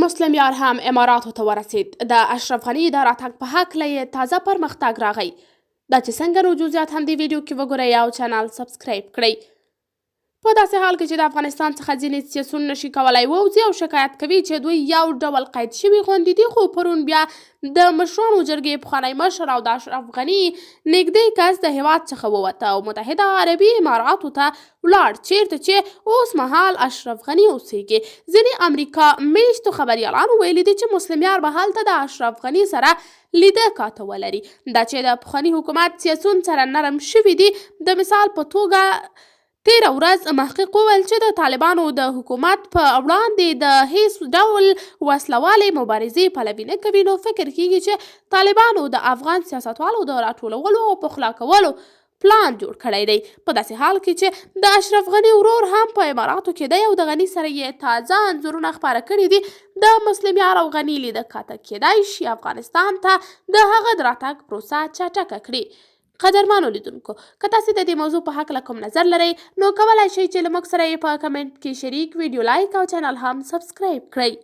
مسلم یار هم اماراتو ته ورسید. د اشرف غني د راتګ په هکله یې تازه پرمختګ راغی. دا چې څنګه نو جزئیات هم دې ویډیو کې وګورئ او چینل سبسکرایب کړئ. په داسې حال کې چې د افغانستان څخه ځینې سیاسیون نشي کولای ووځي او شکایت کوي چې دوی یو ډول قید شوي غوندې دي، خو پرون بیا د مشرانو جرګې پخوانی مشر او د اشرف غني نږدې کس د هیواد څخه ووته او متحده عربي اماراتو ته ولاړ، چیرته چې اوس مهال اشرف غني اوسیږي. ځینې امریکا میشتو خبریالانو ویلي دي چې مسلم یار به هلته د اشرف غني سره لیده کاته ولري. دا چې د پخواني حکومت سیاسیون سره نرم شوي دي. د مثال په توګه تیره ورځ محقق وویل چې د طالبانو د حکومت په وړاندې د هیڅ ډول وسلوالې مبارزې پلوي نه کوي، نو فکر کیږي چې طالبانو د افغان سیاستوالو د راټولولو او پخلا کولو پلان جوړ کړی دی. په داسې حال کې چې د اشرف غني ورور هم په اماراتو کې دی او د غني سره یې تازه انځورونه خپاره کړي دي. د مسلم یار او غني لیده کاته کېدای شي افغانستان ته د هغه د راتګ پروسه چټکه کړي. قدرمنو لیدونکو، که تاسې د دې موضوع په هکله کوم نظر لرئ نو کولی شئ چې له موږ سره یې په کمنټ کې شریک، ویډیو لایک او چینل هم سبسکرایب کړئ.